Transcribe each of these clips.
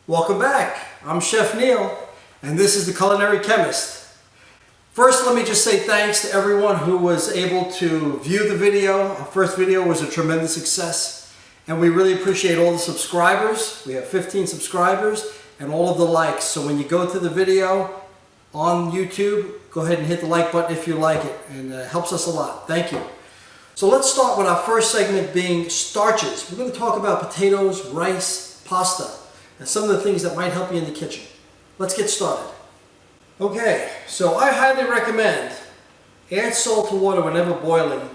Welcome back. I'm Chef Neil, and this is the Culinary Chemist. First, let me just say thanks to everyone who was able to view the video. Our first video was a tremendous success, and we really appreciate all the subscribers. We have 15 subscribers and all of the likes. So when you go to the video on YouTube, go ahead and hit the like button if you like it, and it helps us a lot. Thank you. So let's start with our first segment being starches. We're going to talk about potatoes, rice, pasta, and some of the things that might help you in the kitchen. Let's get started. Okay, so I highly recommend add salt to water whenever boiling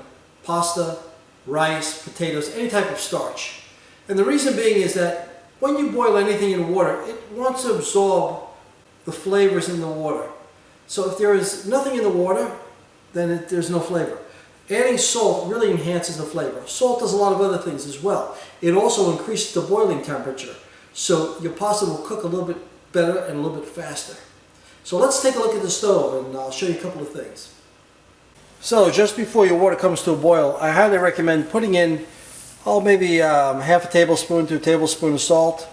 pasta, rice, potatoes, any type of starch. And the reason being is that when you boil anything in water, it wants to absorb the flavors in the water. So if there is nothing in the water, then there's no flavor. Adding salt really enhances the flavor. Salt does a lot of other things as well. It also increases the boiling temperature, so your pasta will cook a little bit better and a little bit faster. So let's take a look at the stove, and I'll show you a couple of things. So just before your water comes to a boil, I highly recommend putting in maybe half a tablespoon to a tablespoon of salt.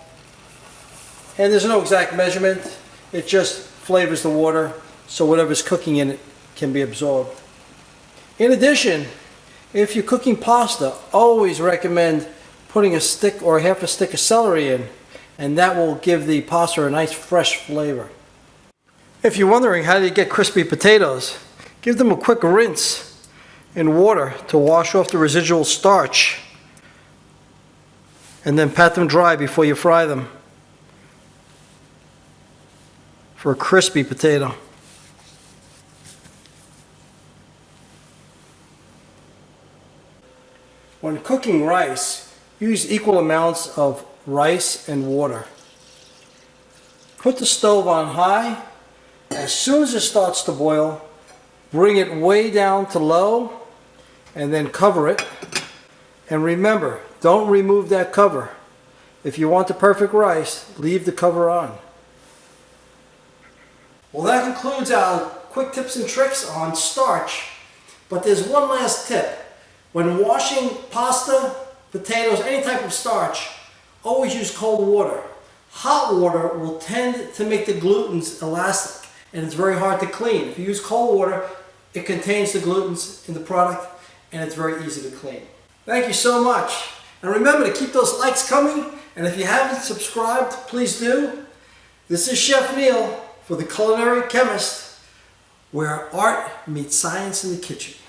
And there's no exact measurement. It just flavors the water so whatever's cooking in it can be absorbed. In addition, if you're cooking pasta, always recommend putting a stick or half a stick of celery in, and that will give the pasta a nice fresh flavor. If you're wondering how do you get crispy potatoes, give them a quick rinse in water to wash off the residual starch, and then pat them dry before you fry them for a crispy potato. When cooking rice, use equal amounts of rice and water. Put the stove on high. As soon as it starts to boil, bring it way down to low and then cover it. And remember, don't remove that cover. If you want the perfect rice, leave the cover on. Well, that concludes our quick tips and tricks on starch. But there's one last tip. When washing pasta, potatoes, any type of starch, always use cold water. Hot water will tend to make the glutens elastic, and it's very hard to clean. If you use cold water, it contains the glutens in the product, and it's very easy to clean. Thank you so much. And remember to keep those likes coming, and if you haven't subscribed, please do. This is Chef Neil for the Culinary Chemist, where art meets science in the kitchen.